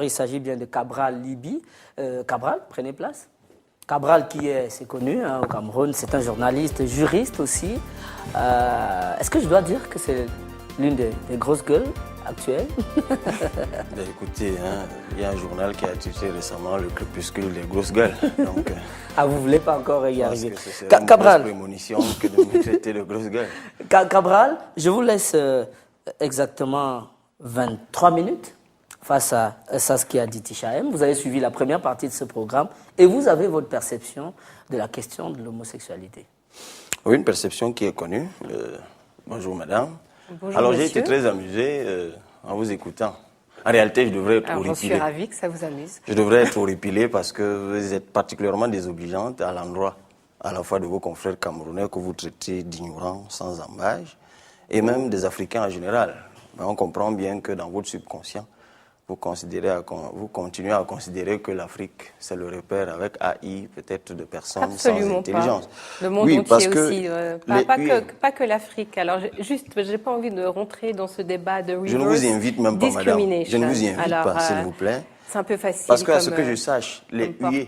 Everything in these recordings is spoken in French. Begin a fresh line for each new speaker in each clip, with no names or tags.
Il s'agit bien de Cabral Liby. Cabral, prenez place. Cabral, c'est connu hein, au Cameroun, c'est un journaliste, juriste aussi. Est-ce que je dois dire que c'est l'une des grosses gueules actuelles?
Ben, écoutez, hein, il y a un journal qui a titré récemment Le crépuscule des grosses gueules. Donc,
ah, vous ne voulez pas encore y arriver.
C'est une grosse prémonition que de me traiter de grosse gueule.
Cabral, je vous laisse exactement 23 minutes face à ce qu'a dit Tichaem. Vous avez suivi la première partie de ce programme et vous avez votre perception de la question de l'homosexualité.
Oui, une perception qui est connue. Bonjour madame.
Bonjour,
alors
monsieur.
j'ai été très amusé en vous écoutant. En réalité, je devrais être horripilé.
Je suis ravie que ça vous amuse.
Je devrais être horripilé parce que vous êtes particulièrement désobligeante à l'endroit à la fois de vos confrères camerounais que vous traitez d'ignorants sans embâche et même des Africains en général. Mais on comprend bien que dans votre subconscient, vous continuez à considérer que l'Afrique, c'est le repère avec AI, peut-être de personnes
Absolument
sans intelligence.
Pas. Le monde
oui,
entier
parce
aussi,
que
pas que l'Afrique. Alors, juste, je n'ai pas envie de rentrer dans ce débat de reverse
je ne vous invite même pas, madame. Je ne vous invite
alors,
pas, s'il vous plaît.
C'est un peu facile.
Parce qu'à ce que je sache, les huées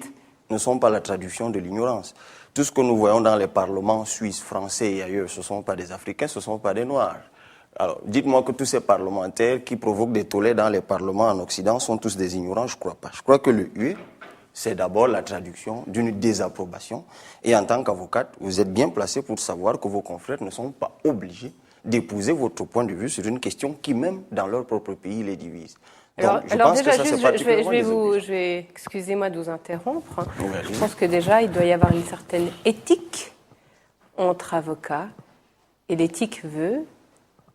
ne sont pas la traduction de l'ignorance. Tout ce que nous voyons dans les parlements suisses, français et ailleurs, ce ne sont pas des Africains, ce ne sont pas des Noirs. Alors, dites-moi que tous ces parlementaires qui provoquent des tollés dans les parlements en Occident sont tous des ignorants, je ne crois pas. Je crois que le hué, c'est d'abord la traduction d'une désapprobation. Et en tant qu'avocate, vous êtes bien placé pour savoir que vos confrères ne sont pas obligés d'épouser votre point de vue sur une question qui, même dans leur propre pays, les divise. Donc,
alors
pense
déjà,
que ça,
juste, je vais excusez-moi de vous interrompre.
Oui,
je pense que déjà, il doit y avoir une certaine éthique entre avocats. Et l'éthique veut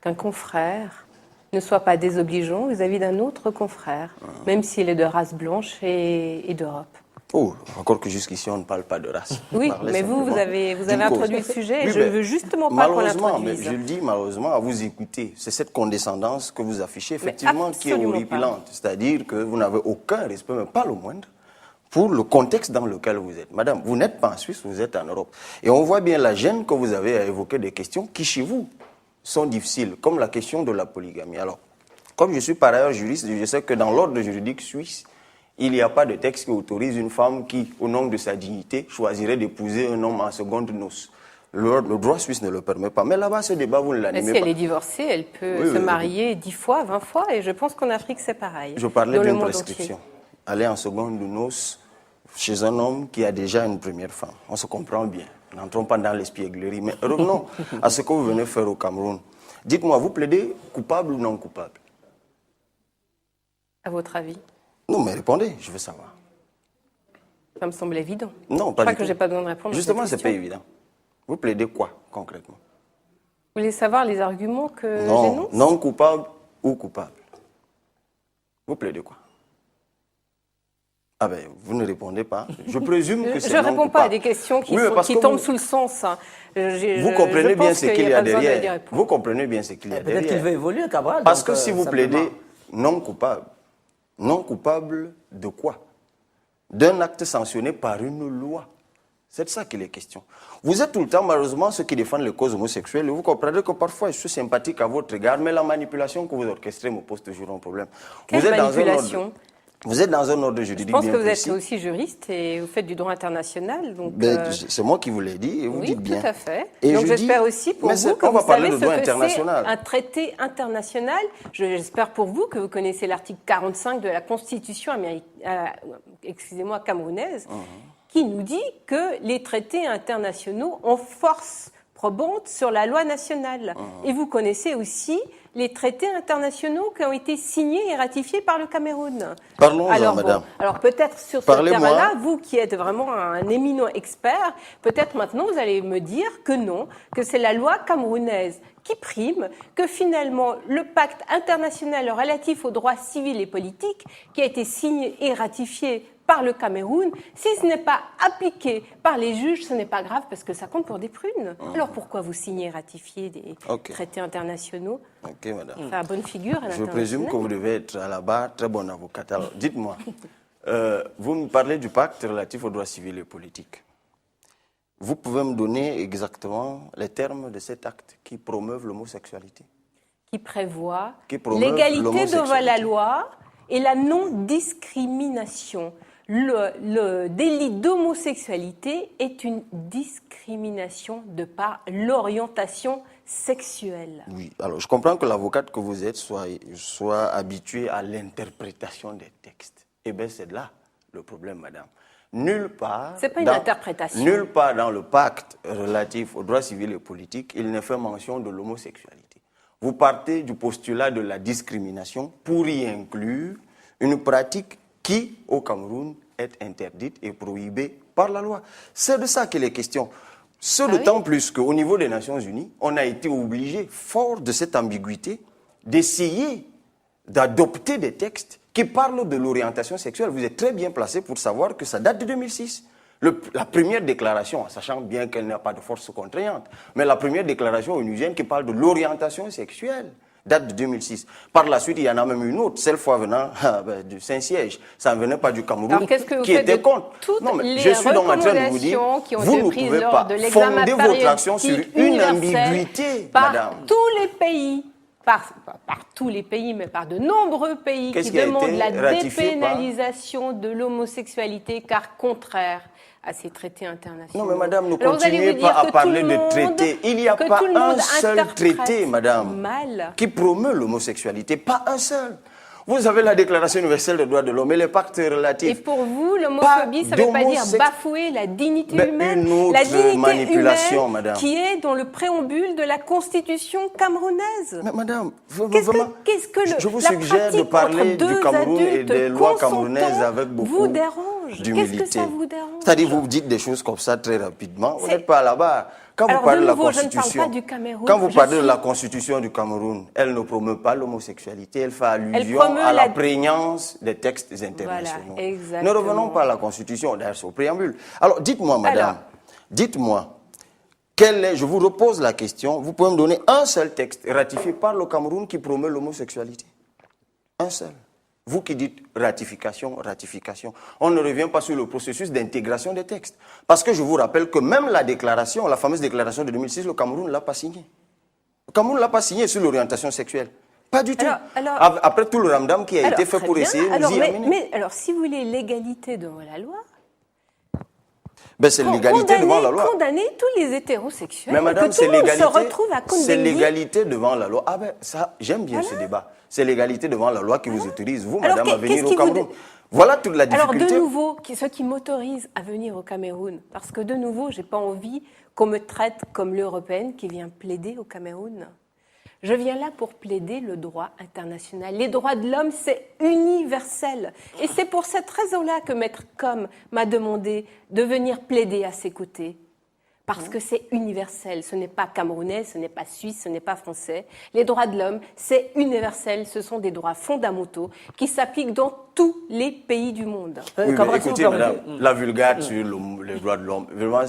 qu'un confrère ne soit pas désobligeant vis-à-vis d'un autre confrère, même s'il est de race blanche et d'Europe.
Oh, encore que jusqu'ici, on ne parle pas de race.
Oui, mais vous avez introduit le sujet, et je ne veux justement pas qu'on l'introduise.
Je le dis malheureusement, à vous écouter, c'est cette condescendance que vous affichez, effectivement, qui est horripilante. C'est-à-dire que vous n'avez aucun respect, mais pas le moindre, pour le contexte dans lequel vous êtes. Madame, vous n'êtes pas en Suisse, vous êtes en Europe. Et on voit bien la gêne que vous avez à évoquer des questions qui, chez vous, sont difficiles, comme la question de la polygamie. Alors, comme je suis par ailleurs juriste, je sais que dans l'ordre juridique suisse, il n'y a pas de texte qui autorise une femme qui, au nom de sa dignité, choisirait d'épouser un homme en seconde noces. Le droit suisse ne le permet pas. Mais là-bas, ce débat, vous ne l'animez pas.
Si elle est divorcée, elle peut se marier 10 fois, 20 fois, et je pense qu'en Afrique, c'est pareil.
Je parlais d'une prescription. Aller en seconde noces chez un homme qui a déjà une première femme. On se comprend bien. N'entrons pas dans l'espièglerie, mais revenons à ce que vous venez faire au Cameroun. Dites-moi, vous plaidez coupable ou non coupable?
À votre avis?
Non, mais répondez, je veux savoir.
Ça me semble évident.
Non, pas
je crois
du
que
tout.
j'ai pas besoin de répondre.
Justement, c'est pas évident. Vous plaidez quoi, concrètement?
Vous voulez savoir les arguments que j'énonce?
Non coupable ou coupable. Vous plaidez quoi? Ah ben, vous ne répondez pas. Je présume que c'est non coupable.
Je ne réponds pas à des questions qui tombent sous le sens.
Vous comprenez bien ce qu'il y a derrière. Vous comprenez bien ce qu'il y a derrière.
Peut-être qu'il veut évoluer, Cabral.
Parce que si vous plaidez non coupable de quoi? D'un acte sanctionné par une loi. C'est de ça qu'il est question. Vous êtes tout le temps, malheureusement, ceux qui défendent les causes homosexuelles. Et vous comprendrez que parfois, je suis sympathique à votre égard, mais la manipulation que vous orchestrez me pose toujours un problème.
Quelle manipulation?
Vous êtes dans un ordre juridique bien précis.
Je pense que vous êtes aussi juriste et vous faites du droit international.
C'est moi qui vous l'ai dit et vous dites bien.
Oui, tout à fait.
Et
donc j'espère aussi pour vous que vous savez ce que c'est un traité international. J'espère pour vous que vous connaissez l'article 45 de la Constitution camerounaise qui nous dit que les traités internationaux ont force probante sur la loi nationale. Et vous connaissez aussi les traités internationaux qui ont été signés et ratifiés par le Cameroun.
Parlons-en, madame.
Alors peut-être sur ce terrain-là, vous qui êtes vraiment un éminent expert, peut-être maintenant vous allez me dire que non, que c'est la loi camerounaise qui prime, que finalement le pacte international relatif aux droits civils et politiques qui a été signé et ratifié par le Cameroun, si ce n'est pas appliqué par les juges, ce n'est pas grave parce que ça compte pour des prunes. Alors pourquoi vous signez et ratifiez des traités internationaux?
Ok, madame.
Faire bonne figure à l'international.
Je présume que vous devez être à la barre très bonne avocate. Alors, dites-moi, vous me parlez du pacte relatif aux droits civils et politiques. Vous pouvez me donner exactement les termes de cet acte qui promeuvent l'homosexualité?
Qui prévoit l'égalité devant la loi et la non-discrimination. Le délit d'homosexualité est une discrimination de par l'orientation sexuelle.
Oui, alors je comprends que l'avocate que vous êtes soit habituée à l'interprétation des textes. Eh bien, c'est là le problème, madame. Nulle part,
c'est pas une interprétation.
Nulle part dans le pacte relatif aux droits civils et politiques, il ne fait mention de l'homosexualité. Vous partez du postulat de la discrimination pour y inclure une pratique qui, au Cameroun, est interdite et prohibée par la loi. C'est de ça qu'il est question. Ce d'autant plus qu'au niveau des Nations Unies, on a été obligé, fort de cette ambiguïté, d'essayer d'adopter des textes qui parlent de l'orientation sexuelle. Vous êtes très bien placé pour savoir que ça date de 2006. La première déclaration, sachant bien qu'elle n'a pas de force contraignante, mais la première déclaration onusienne qui parle de l'orientation sexuelle date de 2006. Par la suite, il y en a même une autre, cette fois venant du Saint-Siège. Ça ne venait pas du Cameroun, qui était contre.
Non, mais je suis donc en train de vous dire, vous ne pouvez pas fonder votre action sur une ambiguïté, madame. Tous les pays, par tous les pays, mais par de nombreux pays qui demandent la dépénalisation de l'homosexualité, car contraire à ces traités internationaux.
Non, mais madame, ne continuez pas à parler de traités. Il n'y a pas un seul traité, madame, qui promeut l'homosexualité. Pas un seul. Vous avez la Déclaration universelle des droits de l'homme et les pactes relatifs.
Et pour vous, l'homophobie, ça ne veut pas dire bafouer la dignité humaine.
La dignité manipulation, humaine, madame,
qui est dans le préambule de la Constitution camerounaise.
Mais madame,
qu'est-ce que
je vous suggère de parler du Cameroun et des lois camerounaises avec beaucoup
vous dérange. Qu'est-ce que ça vous dérange?
C'est-à-dire, vous dites des choses comme ça très rapidement. Vous n'êtes pas là-bas. Quand
vous
parlez
de
la
nouveau,
Constitution,
je ne parle pas du Cameroun.
Quand vous parlez de la Constitution du Cameroun, elle ne promeut pas l'homosexualité, elle fait allusion à la prégnance des textes internationaux.
Voilà,
ne revenons pas à la Constitution, d'ailleurs c'est au préambule. Alors dites-moi, madame, dites-moi, je vous repose la question, vous pouvez me donner un seul texte ratifié par le Cameroun qui promeut l'homosexualité? Un seul. Vous qui dites ratification, ratification, on ne revient pas sur le processus d'intégration des textes. Parce que je vous rappelle que même la déclaration, la fameuse déclaration de 2006, le Cameroun ne l'a pas signée. Le Cameroun ne l'a pas signée sur l'orientation sexuelle. Pas du tout. Après tout le ramdam qui a été fait pour essayer de nous y amener.
Mais alors, si vous voulez l'égalité devant la loi,
c'est l'égalité devant la loi.
Condamner tous les hétérosexuels.
Mais madame,
que tout le monde se retrouve à condamner.
C'est l'égalité devant la loi. Ça, j'aime bien ce débat. C'est l'égalité devant la loi qui vous autorise, vous, madame, à venir au Cameroun. Voilà toute la difficulté.
Alors, de nouveau, ce qui m'autorise à venir au Cameroun, parce que de nouveau, je n'ai pas envie qu'on me traite comme l'Européenne qui vient plaider au Cameroun. Je viens là pour plaider le droit international. Les droits de l'homme, c'est universel. Et c'est pour cette raison-là que Maître Com m'a demandé de venir plaider à ses côtés. Parce que c'est universel. Ce n'est pas camerounais, ce n'est pas suisse, ce n'est pas français. Les droits de l'homme, c'est universel. Ce sont des droits fondamentaux qui s'appliquent dans tous les pays du monde.
Oui, écoutez, madame, la vulgate sur les droits de l'homme, vraiment,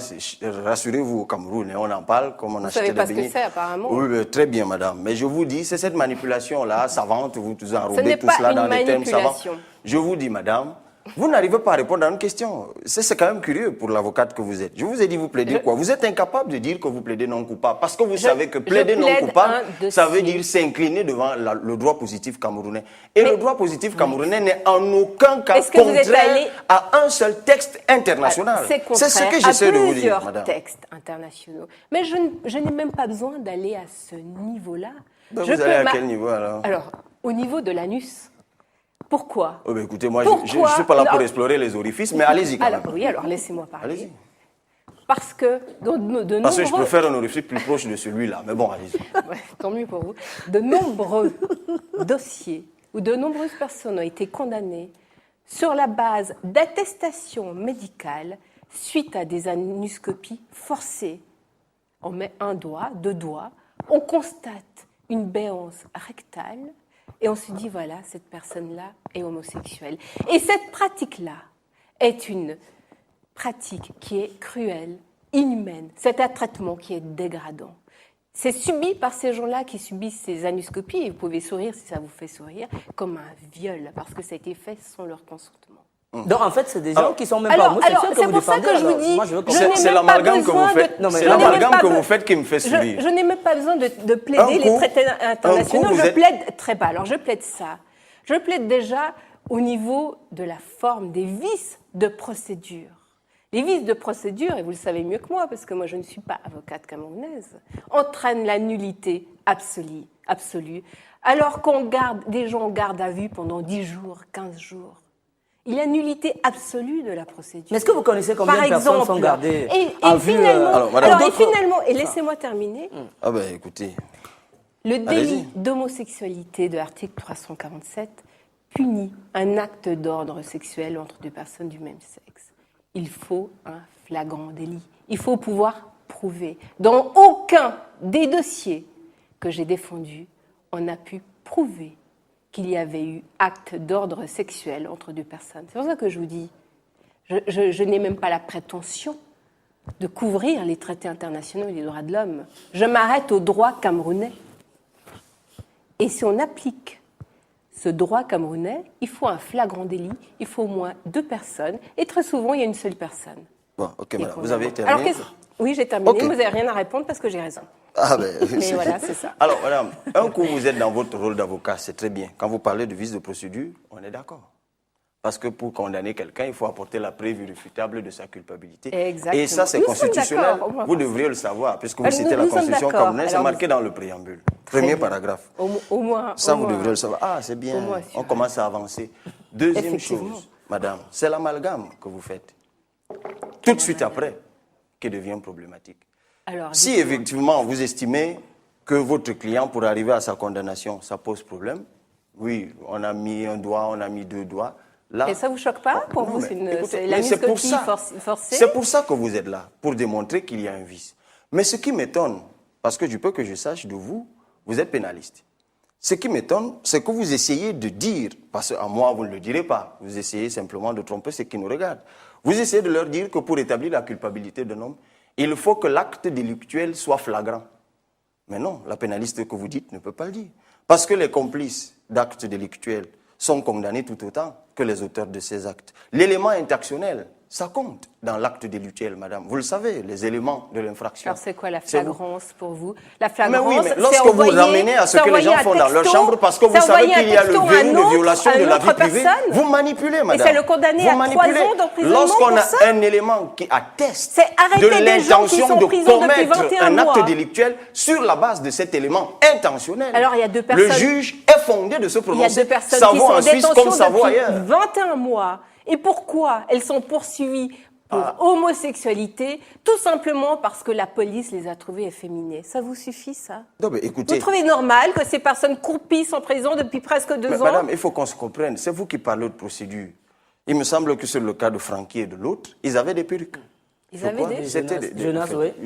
rassurez-vous au Cameroun, on en parle comme on achète des beignets.
Vous savez pas ce que c'est, apparemment.
Oui, très bien, madame. Mais je vous dis, c'est cette manipulation-là, savante, vous enrobez tout cela dans les termes savants. Je vous dis, madame, vous n'arrivez pas à répondre à une question. C'est quand même curieux pour l'avocate que vous êtes. Je vous ai dit, vous plaidez quoi? Vous êtes incapable de dire que vous plaidez non coupable. Parce que vous savez que plaider non coupable, ça veut dire s'incliner devant le droit positif camerounais. Et le droit positif camerounais n'est en aucun cas contraire à un seul texte international. C'est ce que j'essaie de vous dire, madame.
Textes internationaux. Mais je n'ai même pas besoin d'aller à ce niveau-là.
Vous allez à quel niveau alors?
Alors, au niveau de l'anus. Pourquoi?
Écoutez, moi, je ne suis pas là pour explorer les orifices, mais allez-y quand même.
Oui, alors laissez-moi parler. Allez-y. Parce que
Parce que je préfère un orifice plus proche de celui-là, mais bon, allez-y.
Ouais, tant mieux pour vous. De nombreux dossiers où de nombreuses personnes ont été condamnées sur la base d'attestations médicales suite à des anuscopies forcées. On met un doigt, deux doigts, on constate une béance rectale, et on se dit, voilà, cette personne-là est homosexuelle. Et cette pratique-là est une pratique qui est cruelle, inhumaine. C'est un traitement qui est dégradant. C'est subi par ces gens-là qui subissent ces anuscopies, et vous pouvez sourire si ça vous fait sourire, comme un viol, parce que ça a été fait sans leur consentement.
Donc en fait, c'est des gens qui sont même pas homosexuels que vous défendez.
C'est pour ça que je vous dis,
c'est l'amalgame que vous faites. C'est l'amalgame que vous faites qui me fait sourire.
Je n'ai même pas besoin de plaider les traités internationaux. Je plaide très bas. Alors je plaide ça. Je plaide déjà au niveau de la forme des vices de procédure. Les vices de procédure, et vous le savez mieux que moi, parce que moi je ne suis pas avocate camerounaise, entraînent la nullité absolue, alors qu'on garde des gens en garde à vue pendant 10 jours, 15 jours. Il y a nullité absolue de la procédure.
Mais est-ce que vous connaissez combien de personnes sont gardées à vue
finalement, et laissez-moi terminer.
Ah ben écoutez.
Le délit d'homosexualité de l'article 347 punit un acte d'ordre sexuel entre deux personnes du même sexe. Il faut un flagrant délit. Il faut pouvoir prouver. Dans aucun des dossiers que j'ai défendus, on n'a pu prouver qu'il y avait eu acte d'ordre sexuel entre deux personnes. C'est pour ça que je vous dis, je n'ai même pas la prétention de couvrir les traités internationaux et les droits de l'homme. Je m'arrête au droit camerounais. Et si on applique ce droit camerounais, il faut un flagrant délit, il faut au moins 2 personnes, et très souvent, il y a une seule personne.
Bon, ok, madame, vous avez terminé?
Alors, oui, j'ai terminé,
Okay.
Vous n'avez rien à répondre parce que j'ai raison.
Ah ben,
Mais voilà, c'est ça.
Alors, madame, un coup vous êtes dans votre rôle d'avocat, c'est très bien. Quand vous parlez de vice de procédure, on est d'accord. Parce que pour condamner quelqu'un, il faut apporter la preuve irréfutable de sa culpabilité.
Exactement.
Et ça, c'est
Nous
constitutionnel.
sommes d'accord.
Vous devriez le savoir, puisque vous citez la
nous sommes
Constitution
d'accord.
camerounaise, c'est
Alors,
marqué dans le préambule.
Très
Premier
bien.
paragraphe.
Au moins.
Ça,
au
vous
moins.
devriez le savoir. Ah, c'est bien.
Au moins,
On commence à avancer. Deuxième
Effectivement.
chose, madame, c'est l'amalgame que vous faites. Tout de suite après, qui devient problématique.
Alors,
Si effectivement vous estimez que votre client, pour arriver à sa condamnation, ça pose problème, oui, on a mis un doigt, on a mis 2 doigts. Là,
et ça vous choque pas? Pour
non,
vous,
mais écoutez,
c'est la
mais c'est pour
mise
ça.
forcée?
C'est pour ça que vous êtes là, pour démontrer qu'il y a un vice. Mais ce qui m'étonne, parce que je peux que je sache de vous, vous êtes pénaliste. Ce qui m'étonne, c'est que vous essayez de dire, parce qu'à moi, vous ne le direz pas, vous essayez simplement de tromper ceux qui nous regardent. Vous essayez de leur dire que pour établir la culpabilité d'un homme, il faut que l'acte délictuel soit flagrant. Mais non, la pénaliste que vous dites ne peut pas le dire. Parce que les complices d'actes délictuels sont condamnés tout autant que les auteurs de ces actes. L'élément intentionnel, ça compte dans l'acte délictuel, madame. Vous le savez, les éléments de l'infraction.
Alors c'est quoi la flagrance pour vous? La flagrance,
mais oui, mais lorsque vous ramenez à ce que les gens font dans leur chambre, parce que vous savez qu'il y a le verrou de violation de la vie privée, vous manipulez, madame.
Et c'est le condamné à 3 ans d'emprisonnement.
Lorsqu'on a un élément qui atteste de l'intention de commettre un acte délictuel sur la base de cet élément intentionnel,
alors, il y a 2 personnes,
le juge est fondé de se prononcer.
Il y a 2 personnes
ça
qui
vaut
sont
en Suisse comme ça vaut ailleurs.
21 mois. Et pourquoi elles sont poursuivies pour homosexualité? Tout simplement parce que la police les a trouvées efféminées. Ça vous suffit, ça?
Non, mais écoutez,
vous trouvez normal que ces personnes croupissent en prison depuis presque 2 ans?
Madame, il faut qu'on se comprenne. C'est vous qui parlez de procédure. Il me semble que sur le cas de Francky et de l'autre, ils avaient des perruques.
Ils avaient des...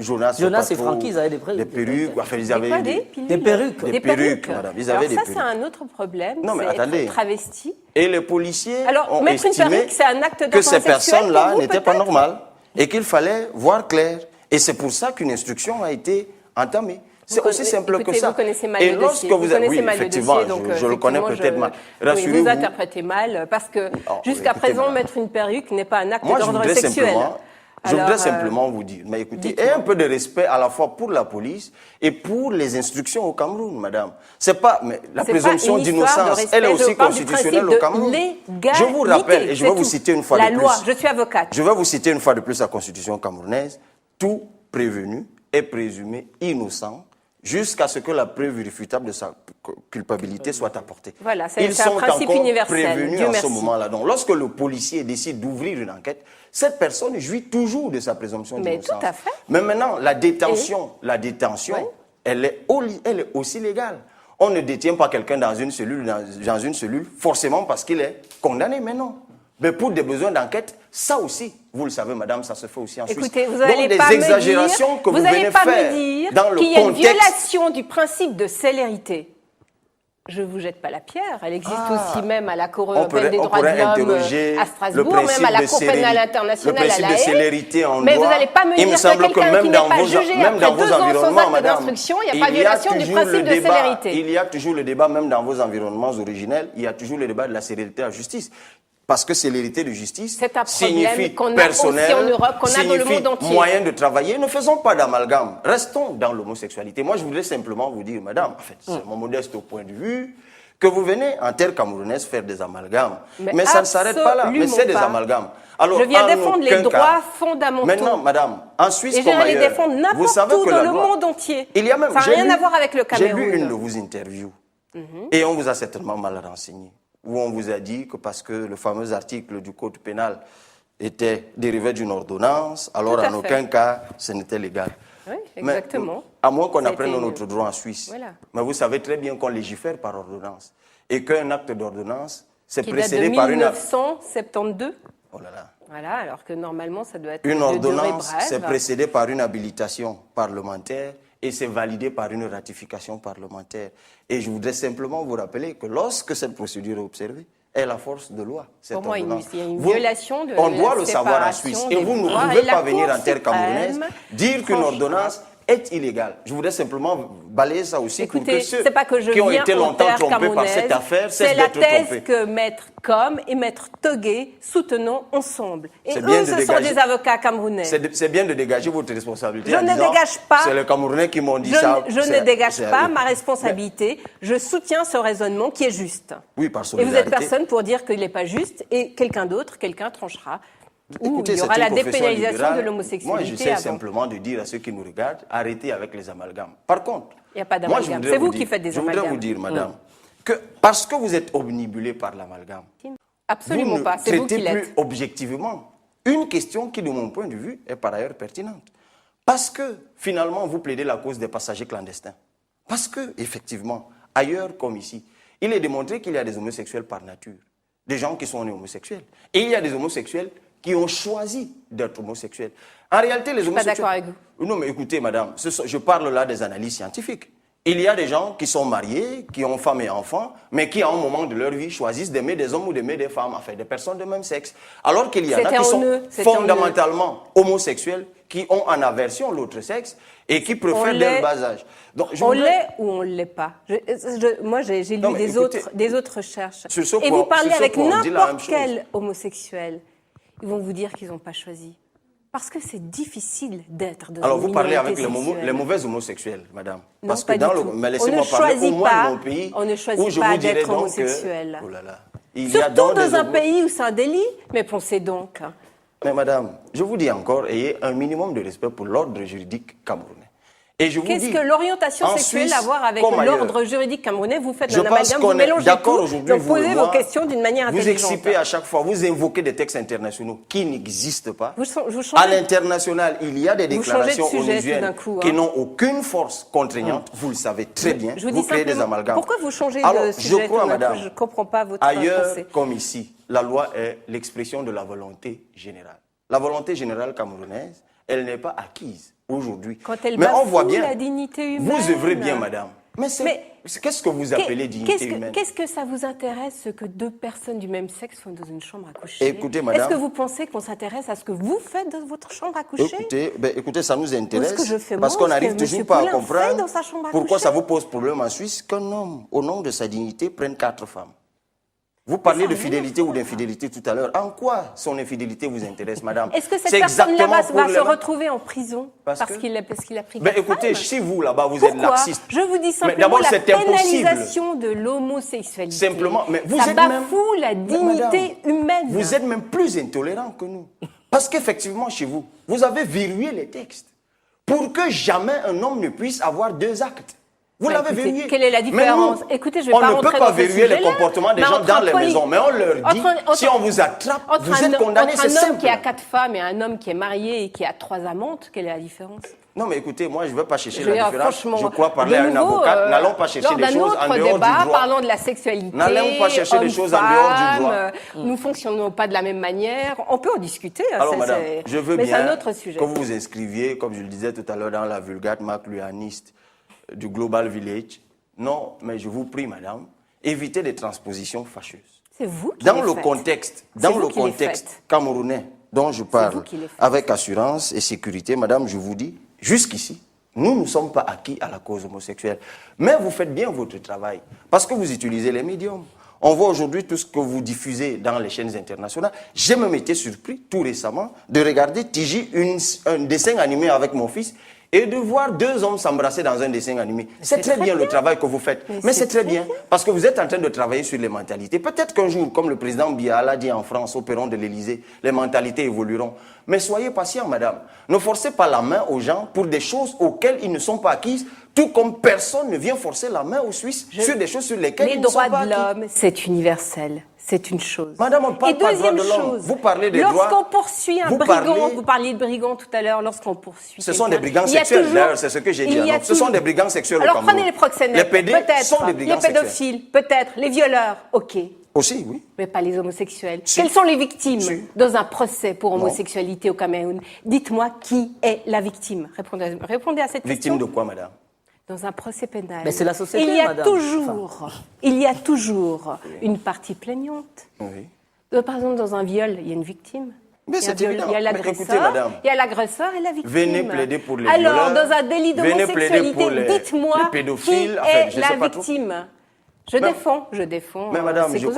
Jonas et Francky, ils avaient des perruques.
Des perruques. Enfin, ils avaient
des perruques.
Des perruques, madame. Ils avaient des perruques.
Ça, c'est un autre problème.
Non, mais attendez.
Être travesti.
Et les policiers
ont
estimé
une perruque, c'est un acte
que ces personnes-là
pour vous,
n'étaient pas normales et qu'il fallait voir clair. Et c'est pour ça qu'une instruction a été entamée. C'est aussi simple que ça.
Vous connaissez mal
et
le
lorsque
dossier.
vous avez, oui, effectivement, je le connais peut-être mal. Rassurez-vous.
Vous interprétez mal parce que jusqu'à présent, mettre une perruque n'est pas un acte d'ordre sexuel.
Je voudrais simplement vous dire, mais écoutez, ayez un peu de respect à la fois pour la police et pour les instructions au Cameroun, madame. C'est pas, mais la présomption d'innocence, elle est aussi constitutionnelle au Cameroun. Je vous rappelle, et je vais vous citer une fois de plus.
La loi, je suis avocate.
Je vais vous citer une fois de plus la constitution camerounaise. Tout prévenu est présumé innocent jusqu'à ce que la preuve irréfutable de sa culpabilité soit apportée.
Voilà, c'est un principe universel.
Ils sont encore prévenus en ce moment-là. Donc, lorsque le policier décide d'ouvrir une enquête, cette personne jouit toujours de sa présomption d'innocence.
Mais tout à fait.
Mais maintenant, la détention, elle est aussi légale. On ne détient pas quelqu'un dans une cellule forcément parce qu'il est condamné, mais non. Mais pour des besoins d'enquête, ça aussi, vous le savez, madame, ça se fait aussi en Suisse.
Écoutez, vous n'allez pas
exagérations que vous venez faire dans le
qu'il y a une
contexte.
violation du principe de célérité. Je ne vous jette pas la pierre. Elle existe aussi même à la Cour européenne des droits de l'homme à Strasbourg, même à la Cour pénale internationale à La Haye. Mais vous n'allez pas me dire que quelqu'un qui n'est pas jugé après 2 ans sans acte d'instruction, il n'y a pas de violation du principe de célérité.
Il y a toujours le débat, même dans vos environnements originels, il y a toujours le débat de la célérité à justice. Parce que célérité de justice signifie personnel,
en Europe, qu'on a dans le monde entier.
Moyen de travailler. Ne faisons pas d'amalgame. Restons dans l'homosexualité. Moi, je voudrais simplement vous dire, madame, en fait, c'est mon modeste point de vue. Que vous venez en terre camerounaise faire des amalgames. Mais ça ne s'arrête pas là, mais c'est des amalgames.
Alors, je viens défendre les droits fondamentaux.
Maintenant, madame, en Suisse
et
comme ailleurs,
les défendre n'importe où dans le monde entier.
Il y a même,
ça n'a rien à voir avec le Cameroun.
J'ai lu une de vos interviews et on vous a certainement mal renseigné. Où on vous a dit que parce que le fameux article du Code pénal était dérivé d'une ordonnance, alors en aucun cas, ce n'était légal.
Oui, exactement.
Mais, à moins qu'on apprenne notre droit en Suisse.
Voilà.
Mais vous savez très bien qu'on légifère par ordonnance. Et qu'un acte d'ordonnance, c'est précédé par une...
1972.
Oh là là.
Voilà, alors que normalement, ça doit être
une ordonnance, c'est précédé par une habilitation parlementaire et c'est validé par une ratification parlementaire. Et je voudrais simplement vous rappeler que lorsque cette procédure est observée, est la force de loi.
Pour moi, il y a une violation de
on doit le savoir en Suisse. Et vous ne pouvez pas venir en terre camerounaise dire qu'une ordonnance est illégale. Je voudrais simplement balayer ça aussi.
Écoutez,
pour que ceux
qui
ont été longtemps trompés par cette affaire cessent d'être trompés.
C'est la thèse que Maître Com et Maître Togué soutenons ensemble. Et eux, ce sont des avocats camerounais.
C'est bien de dégager votre responsabilité.
Je ne dégage pas.
C'est les Camerounais qui m'ont dit ça.
Je ne dégage pas ma responsabilité. Je soutiens ce raisonnement qui est juste.
Oui, par
solidarité. Et vous êtes personne pour dire qu'il n'est pas juste et quelqu'un tranchera.
Écoutez,
il y aura la dépénalisation de l'homosexualité.
Moi, j'essaie simplement de dire à ceux qui nous regardent, arrêtez avec les amalgames. Par contre,
il n'y a pas d'amalgame. C'est vous qui faites des amalgames.
Je voudrais vous dire, madame, que parce que vous êtes omnibulée par l'amalgame,
absolument pas. C'est vous qui l'êtes.
Plus objectivement une question qui, de mon point de vue, est par ailleurs pertinente. Parce que, finalement, vous plaidez la cause des passagers clandestins. Parce que, effectivement, ailleurs comme ici, il est démontré qu'il y a des homosexuels par nature. Des gens qui sont nés homosexuels. Et il y a des homosexuels qui ont choisi d'être homosexuels. En réalité, les homosexuels...
Je ne suis pas d'accord avec vous.
Non, mais écoutez, madame, je parle là des analyses scientifiques. Il y a des gens qui sont mariés, qui ont femme et enfants, mais qui, à un moment de leur vie, choisissent d'aimer des hommes ou d'aimer des femmes, enfin, des personnes de même sexe. Alors qu'il y en a qui sont fondamentalement homosexuels, qui ont en aversion l'autre sexe et qui préfèrent dès le bas âge.
Donc, on l'est ou on ne l'est pas. Moi, j'ai lu des autres recherches. Et vous parlez avec n'importe quel homosexuel. Ils vont vous dire qu'ils n'ont pas choisi. Parce que c'est difficile d'être dans
Alors,
une
vous parlez avec
sexuelle.
les mauvais homosexuels, madame.
Non,
parce
pas
que dans
du tout.
Mais laissez-moi parler au moins de mon pays.
On ne choisit pas d'être homosexuel.
Oh là là.
Surtout dans un pays où c'est un délit. Mais pensez donc.
Mais madame, je vous dis encore, ayez un minimum de respect pour l'ordre juridique camerounais. Et je vous dis,
qu'est-ce que l'orientation sexuelle a à voir avec l'ordre juridique camerounais? Vous faites un amalgame, vous mélangez tout, donc posez vos questions d'une manière intelligente.
Vous excipez à chaque fois, vous invoquez des textes internationaux qui n'existent pas. À l'international, il y a des déclarations onusiennes qui n'ont aucune force contraignante. Vous le savez très bien. Vous créez des amalgames.
Pourquoi vous changez de sujet?
Je crois, madame,
je ne comprends pas votre pensée.
Ailleurs comme ici, la loi est l'expression de la volonté générale. La volonté générale camerounaise, elle n'est pas acquise aujourd'hui.
Mais on voit bien, la dignité humaine.
Vous œuvrez bien, madame. Mais qu'est-ce que vous appelez dignité humaine?
Qu'est-ce que ça vous intéresse que deux personnes du même sexe font dans une chambre à coucher?
Écoutez, madame.
Est-ce que vous pensez qu'on s'intéresse à ce que vous faites dans votre chambre à coucher?
Écoutez, ça nous intéresse.
Ce que je fais
parce qu'on n'arrive toujours pas à comprendre pourquoi
coucher.
Ça vous pose problème en Suisse qu'un homme, au nom de sa dignité, prenne 4 femmes. Vous parlez de fidélité ou d'infidélité tout à l'heure. En quoi son infidélité vous intéresse, madame?
Est-ce que cette personne-là va se retrouver en prison parce qu'il a pris
écoutez, si vous, là-bas, vous êtes laxiste.
Je vous dis simplement la pénalisation de l'homosexualité.
Simplement, mais vous
ça bafoue la dignité humaine.
Vous êtes même plus intolérant que nous. Parce qu'effectivement, chez vous, vous avez verrouillé les textes pour que jamais un homme ne puisse avoir 2 actes. Vous l'avez verrouillé.
Quelle est la différence? Écoutez, je vais pas rentrer dans ce sujet-là.
On ne peut pas verrouiller les comportements des gens dans les maisons, mais on leur dit, si on vous attrape, vous êtes condamné, c'est simple.
Entre un homme qui a 4 femmes et un homme qui est marié et qui a 3 amantes, quelle est la différence?
Non, mais écoutez, moi, je ne veux pas chercher la différence. Je crois parler à un avocat. N'allons pas chercher des choses en dehors du droit.
Parlons de la sexualité.
N'allons pas chercher des choses en dehors du droit.
Nous ne fonctionnons pas de la même manière. On peut en discuter.
Alors, madame, je veux bien
un autre sujet.
Que vous vous inscriviez, comme je le disais tout à l'heure, dans la vulgate macluaniste du Global Village. Non, mais je vous prie, madame, évitez des transpositions fâcheuses.
C'est vous qui
dans le contexte camerounais dont je parle avec assurance et sécurité, madame, je vous dis, jusqu'ici, nous ne sommes pas acquis à la cause homosexuelle. Mais vous faites bien votre travail, parce que vous utilisez les médiums. On voit aujourd'hui tout ce que vous diffusez dans les chaînes internationales. J'ai même été surpris, tout récemment, de regarder Tiji, un dessin animé avec mon fils, Et de voir deux hommes s'embrasser dans un dessin animé, c'est très bien le travail que vous faites. Mais c'est très bien, parce que vous êtes en train de travailler sur les mentalités. Peut-être qu'un jour, comme le président Biya l'a dit en France, au perron de l'Élysée, les mentalités évolueront. Mais soyez patient, madame. Ne forcez pas la main aux gens pour des choses auxquelles ils ne sont pas acquises, tout comme personne ne vient forcer la main aux Suisses sur des choses sur lesquelles ils ne sont pas acquis.
Les droits de l'homme, c'est universel. C'est une chose.
Madame, on parle pas de droits de l'homme. Vous parlez des droits.
Lorsqu'on poursuit un brigand, vous parliez de brigand tout à l'heure, lorsqu'on poursuit.
Ce sont des brigands sexuels, d'ailleurs, c'est ce que j'ai dit. Ce sont des brigands sexuels au Cameroun.
Alors prenez les proxénètes,
les PD sont des brigands
les pédophiles, peut-être, les violeurs, ok.
Aussi, oui.
Mais pas les homosexuels. Si. Quelles sont les victimes dans un procès pour homosexualité au Cameroun? Dites-moi qui est la victime. Répondez à cette question.
Victime de quoi, madame?
Dans un procès pénal,
mais c'est la société,
il y a
madame.
toujours une partie plaignante.
Oui.
Par exemple, dans un viol, il y a une victime.
Mais c'est évident.
Il y a l'agresseur, et la victime.
Venez plaider pour les
Alors,
violeurs.
dans un délit d'homosexualité, dites-moi qui est la victime. Je défends.
Mais madame,
je suis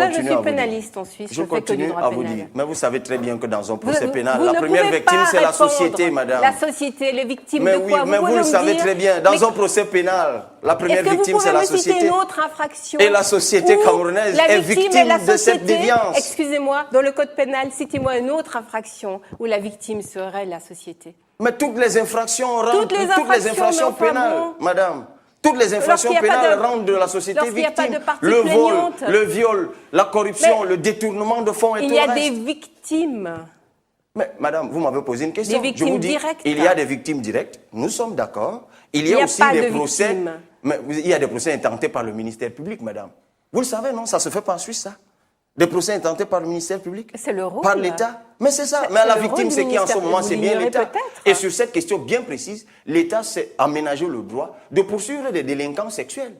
pénaliste en Suisse.
Je
fais que du
continue
droit
à vous
pénal.
dire. Mais vous savez très bien que dans un procès pénal,
vous
la
ne
première
pouvez
victime,
pas
c'est la
répondre.
société, madame.
La société, les victimes
mais
de quoi?
Oui, mais vous le savez très bien. Dans un procès pénal, la première victime, c'est la société.
Est-ce que vous pouvez me citer une autre infraction?
Et la société camerounaise est victime de cette déviance.
Excusez-moi, dans le code pénal, citez-moi une autre infraction où la victime serait la société.
Mais toutes les infractions pénales, madame. Toutes les infractions pénales rendent de la société victime. Le vol, le viol, la corruption, le détournement de fonds et tout le reste.
Il y a des victimes.
Mais madame, vous m'avez posé une question.
Des victimes directes.
Il y a des victimes directes, nous sommes d'accord. Il y a aussi des procès. Mais il y a des procès intentés par le ministère public, madame. Vous le savez, non? Ça ne se fait pas en Suisse, ça. Des procès intentés par le ministère public.
C'est le rôle.
Par l'État. Mais c'est ça. Mais la victime, c'est qui en ce moment? C'est bien l'État. Et sur cette question bien précise, l'État s'est aménagé le droit de poursuivre des délinquants sexuels.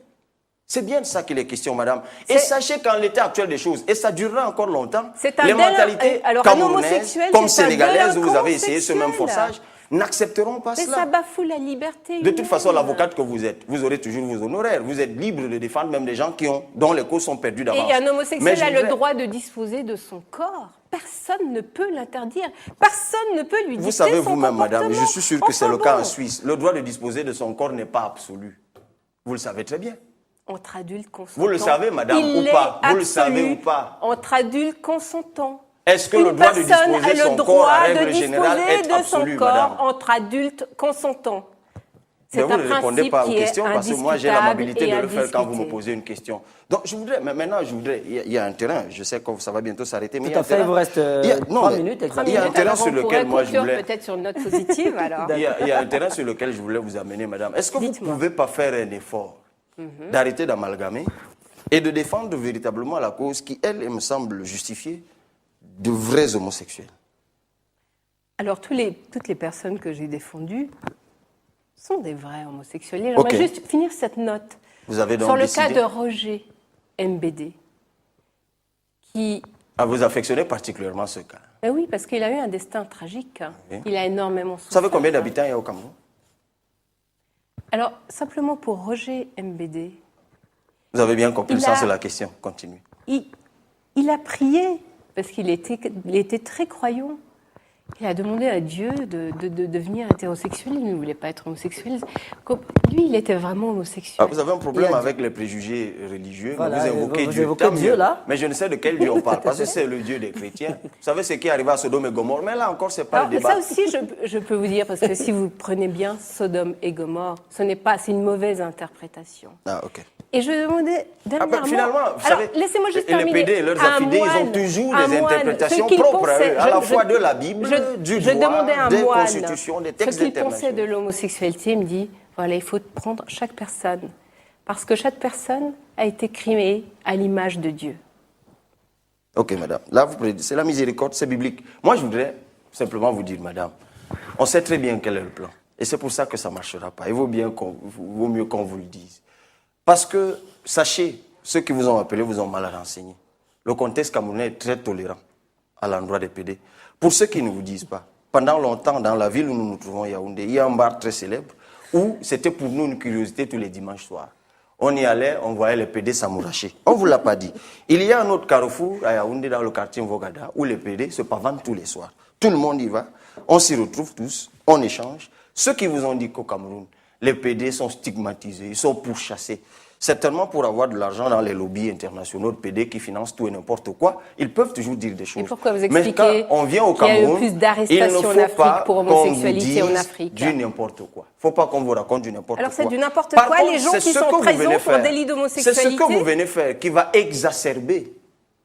C'est bien de ça qu'il est question, madame. Et sachez qu'en l'état actuel des choses, et ça durera encore longtemps, les mentalités camerounaises, comme sénégalaises, où vous avez essayé ce même forçage, n'accepteront pas cela.
Mais ça bafoue la liberté.
De toute façon, l'avocate que vous êtes, vous aurez toujours vos honoraires. Vous êtes libre de défendre même des gens dont les causes sont perdues d'avance.
Et un homosexuel a le droit de disposer de son corps. Personne ne peut l'interdire. Personne ne peut lui dicter
Vous savez
son
vous-même,
comportement.
madame, je suis sûr que c'est le cas en Suisse. Le droit de disposer de son corps n'est pas absolu. Vous le savez très bien.
Entre adultes consentants.
Vous le savez, madame, ou pas? Vous le savez ou pas?
Entre adultes consentants.
Est-ce que le droit de disposer de son corps, à règle générale, est absolu, madame?
Entre adultes consentants.
Mais vous ne répondez pas aux questions parce que moi j'ai l'amabilité de le faire quand vous me posez une question. Donc je voudrais, mais maintenant il y a un terrain, je sais que ça va bientôt s'arrêter, mais
tout à fait, il vous reste 3 minutes.
Il y a un terrain sur lequel moi je voulais...
peut-être sur une note positive alors.
Il y a un terrain sur lequel je voulais vous amener, madame. Est-ce que vous ne pouvez pas faire un effort d'arrêter d'amalgamer et de défendre véritablement la cause qui, elle me semble justifier de vrais homosexuels?
Alors toutes les personnes que j'ai défendues sont des vrais homosexuels. J'aimerais juste finir cette note
vous avez donc
sur le
décidé...
cas de Roger Mbd, qui...
Ah, vous affectionnez particulièrement ce cas?
Ben oui, parce qu'il a eu un destin tragique. Oui. Il a énormément souffert.
Vous savez combien d'habitants il y a au Cameroun?
Alors, simplement pour Roger Mbd...
Vous avez bien compris le sens de la question. Continue.
Il a prié, parce qu'il était très croyant. Il a demandé à Dieu de devenir hétérosexuel. Il ne voulait pas être homosexuel. Lui, il était vraiment homosexuel.
Ah, vous avez un problème avec les préjugés religieux.
Voilà,
vous invoquez Dieu.
Dieu là.
Mais je ne sais de quel Dieu on parle. Parce que c'est le Dieu des chrétiens. Vous savez ce qui est arrivé à Sodome et Gomorrhe. Mais là encore, ce n'est pas le débat.
Ça aussi, je peux vous dire, parce que si vous prenez bien Sodome et Gomorrhe, c'est une mauvaise interprétation.
Ah, ok.
Et je demandais dernièrement...
finalement, vous savez,
laissez-moi juste terminer.
Les PD et leurs affidés, ils ont toujours des interprétations propres à eux, à la fois de la Bible, du droit, des constitutions, des textes internationaux.
Ce qu'il pensait de l'homosexualité, il me dit, voilà, il faut prendre chaque personne, parce que chaque personne a été créée à l'image de Dieu.
Ok, madame. Là, c'est la miséricorde, c'est biblique. Moi, je voudrais simplement vous dire, madame, on sait très bien quel est le plan. Et c'est pour ça que ça ne marchera pas. Il vaut mieux qu'on vous le dise. Parce que, sachez, ceux qui vous ont appelé vous ont mal renseigné. Le contexte camerounais est très tolérant à l'endroit des PD. Pour ceux qui ne vous disent pas, pendant longtemps, dans la ville où nous nous trouvons, Yaoundé, il y a un bar très célèbre où c'était pour nous une curiosité tous les dimanches soirs. On y allait, on voyait les PD s'amouracher. On ne vous l'a pas dit. Il y a un autre carrefour à Yaoundé, dans le quartier Mvogada, où les PD se pavandent tous les soirs. Tout le monde y va, on s'y retrouve tous, on échange. Ceux qui vous ont dit qu'au Cameroun, les PD sont stigmatisés, ils sont pourchassés, certainement pour avoir de l'argent dans les lobbies internationaux de PD qui financent tout et n'importe quoi, ils peuvent toujours dire des choses.
Et pourquoi vous
Mais quand
expliquez
on vient au
qu'il y a eu
Cameroun,
plus
il ne
d'arrestations
faut
en Afrique
pas
pour
qu'on vous
homosexualité en
dise
Afrique?
du n'importe quoi. Il ne faut pas qu'on vous raconte du n'importe quoi.
Alors c'est du n'importe
Par
quoi,
contre,
les gens
c'est
qui
ce
sont
que vous
présents
venez
pour
faire.
délit d'homosexualité?
C'est ce que vous venez faire qui va exacerber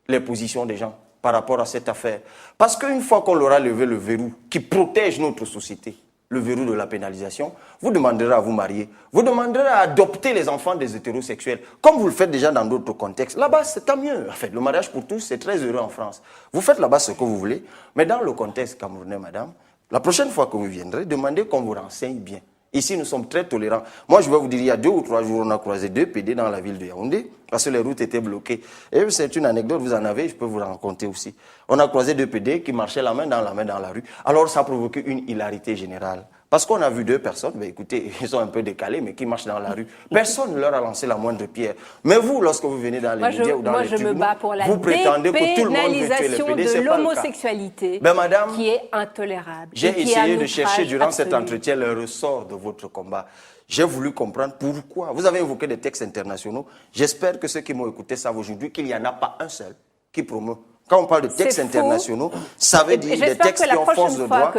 les positions des gens par rapport à cette affaire. Parce qu'une fois qu'on leur a levé le verrou qui protège notre société, le verrou de la pénalisation, vous demanderez à vous marier, vous demanderez à adopter les enfants des hétérosexuels, comme vous le faites déjà dans d'autres contextes. Là-bas, c'est tant mieux. En fait, le mariage pour tous, c'est très heureux en France. Vous faites là-bas ce que vous voulez, mais dans le contexte camerounais, madame, la prochaine fois que vous viendrez, demandez qu'on vous renseigne bien. Ici, nous sommes très tolérants. Moi, je vais vous dire, il y a 2 ou 3 jours, on a croisé 2 PD dans la ville de Yaoundé, parce que les routes étaient bloquées. Et c'est une anecdote, vous en avez, je peux vous la raconter aussi. On a croisé 2 PD qui marchaient la main dans la rue. Alors, ça a provoqué une hilarité générale. Parce qu'on a vu 2 personnes, mais écoutez, ils sont un peu décalés, mais qui marchent dans la rue. Personne ne leur a lancé la moindre pierre. Mais vous, lorsque vous venez dans les médias ou dans les tribunaux,
me bats pour la
vous prétendez que tout le monde veut tuer les PD, c'est
de
pas le cas.
l'homosexualité
Madame,
qui est intolérable.
j'ai essayé de chercher durant cet
absolu.
entretien le ressort de votre combat. J'ai voulu comprendre pourquoi. Vous avez évoqué des textes internationaux. J'espère que ceux qui m'ont écouté savent aujourd'hui qu'il n'y en a pas un seul qui promeut. Quand on parle de textes internationaux, ça veut dire des textes qui ont force de droit.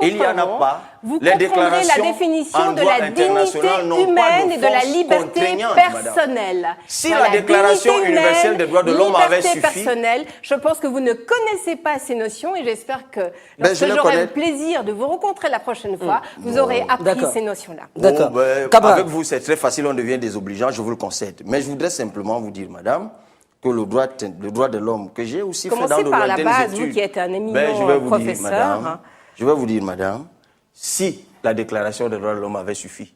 Il n'y en a pas. Les déclarations
la définition
en
de
droit
la dignité
international n'ont pas
humaine et de la
force
liberté
contraignante,
personnelle.
Si la Déclaration universelle des droits de l'homme avait suffi...
personnelle, je pense que vous ne connaissez pas ces notions et j'espère que lorsque j'aurai le plaisir de vous rencontrer la prochaine fois, vous aurez appris ces notions-là.
D'accord. Avec vous, c'est très facile, on devient désobligeant, je vous le concède. Mais je voudrais simplement vous dire, madame, que le droit de l'homme, que j'ai aussi fait dans de lointaines études.
Commencez par la base, vous qui êtes un éminent professeur.
Je vais vous dire, madame, si la déclaration des droits de l'homme avait suffi,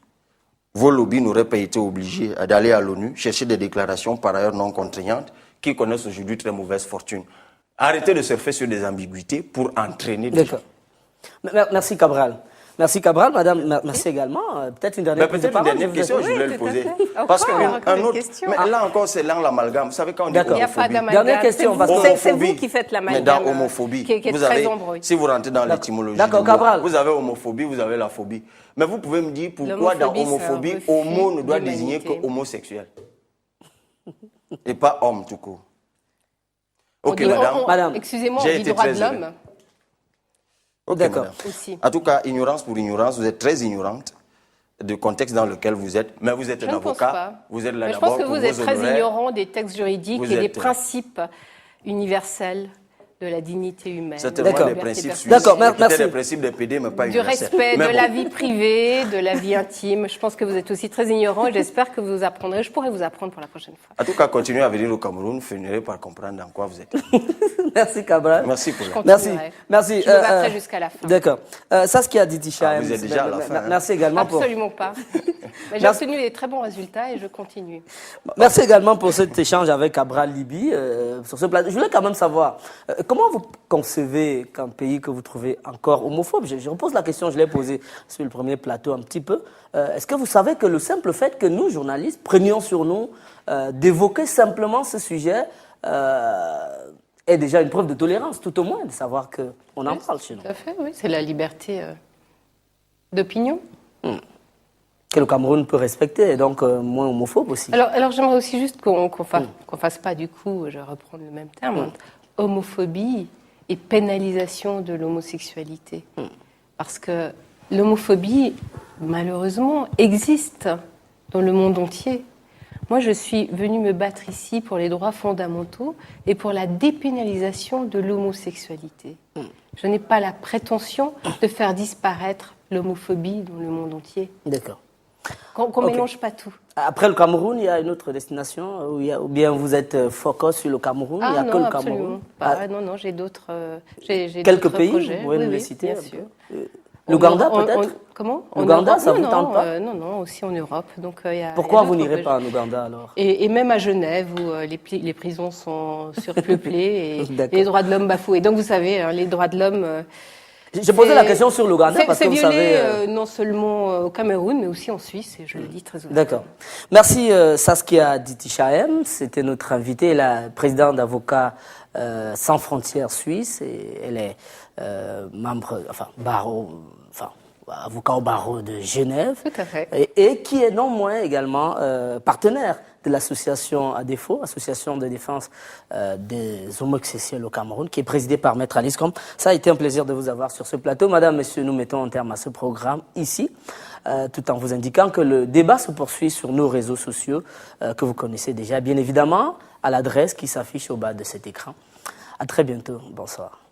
vos lobbies n'auraient pas été obligés d'aller à l'ONU chercher des déclarations par ailleurs non contraignantes qui connaissent aujourd'hui très mauvaise fortune. Arrêtez de surfer sur des ambiguïtés pour entraîner des gens.
Merci Cabral. Merci Cabral, madame, merci également. Peut-être une dernière
question, je voulais le poser. Parce qu'un autre, mais là encore, c'est là l'amalgame. Vous savez quand on dit homophobie.
Dernière question.
C'est vous qui faites l'amalgame.
Mais dans homophobie,
qui est
vous
très
avez,
embrouillé.
si vous rentrez dans l'étymologie, vous avez homophobie, vous avez la phobie. Mais vous pouvez me dire pourquoi dans homophobie, homo ne doit désigner que homosexuel et pas homme tout court. Ok, madame.
Excusez-moi, on dit droit de l'homme.
Ok, d'accord. En tout cas, ignorance pour ignorance, vous êtes très ignorante du contexte dans lequel vous êtes, mais vous êtes un avocat. Vous êtes là
d'abord. Je pense que vous êtes très ignorant des textes juridiques et des principes universels de la dignité humaine.
C'est tellement des principes suisses. D'accord, merci. Des principes des PD, mais pas universels.
Du respect de la vie privée, de la vie intime. Je pense que vous êtes aussi très ignorant et j'espère que vous apprendrez. Je pourrais vous apprendre pour la prochaine fois.
En tout cas, continuez à venir au Cameroun, vous finirez par comprendre dans quoi vous êtes.
Merci Cabral.
Merci pour ça.
Merci.
Je me battrai jusqu'à la fin.
D'accord. Ça, ce qui a dit Tisha.
Vous êtes déjà à la fin.
Merci également
Absolument pas. J'ai obtenu des très bons résultats et je continue.
Merci également pour cet échange avec Cabral Liby sur ce plateau. Je voulais quand même savoir comment vous concevez qu'un pays que vous trouvez encore homophobe, je repose la question, je l'ai posée sur le premier plateau un petit peu. Est-ce que vous savez que le simple fait que nous, journalistes, prenions sur nous d'évoquer simplement ce sujet est déjà une preuve de tolérance, tout au moins, de savoir qu'on en parle chez nous.
Tout à fait, oui. C'est la liberté d'opinion.
Que le Cameroun peut respecter, et donc moins homophobe aussi.
Alors j'aimerais aussi juste qu'on fasse pas du coup, je vais reprendre le même terme, homophobie et pénalisation de l'homosexualité. Parce que l'homophobie, malheureusement, existe dans le monde entier. Moi, je suis venue me battre ici pour les droits fondamentaux et pour la dépénalisation de l'homosexualité. Je n'ai pas la prétention de faire disparaître l'homophobie dans le monde entier.
D'accord.
Qu'on ne mélange pas tout.
Après le Cameroun, il y a une autre destination ou bien vous êtes focus sur le Cameroun, il n'y a que le Cameroun.
Non, j'ai d'autres
quelques pays,
projets.
Vous pouvez nous les citer
bien sûr.
L'Ouganda peut-être
Comment
L'Ouganda, ça ne vous tente pas
Non, aussi en Europe. Donc,
pourquoi vous n'irez pas en Ouganda alors
et même à Genève, où les prisons sont surpeuplées et les droits de l'homme bafoués. Donc vous savez, les droits de l'homme...
J'ai posé la question sur l'Ouganda parce que vous savez...
C'est violé non seulement au Cameroun, mais aussi en Suisse, et je le dis très ouvertement.
D'accord. Merci Saskia Ditichaem, c'était notre invitée, la présidente d'Avocats sans frontières suisse, et elle est membre, barreau, avocat au barreau de Genève.
Tout à fait.
Et qui est non moins également partenaire de l'association ADEFO, Association de défense des homosexuels au Cameroun, qui est présidée par Maître Alice Combe. Ça a été un plaisir de vous avoir sur ce plateau. Madame, Messieurs, nous mettons un terme à ce programme ici, tout en vous indiquant que le débat se poursuit sur nos réseaux sociaux que vous connaissez déjà, bien évidemment, à l'adresse qui s'affiche au bas de cet écran. À très bientôt. Bonsoir.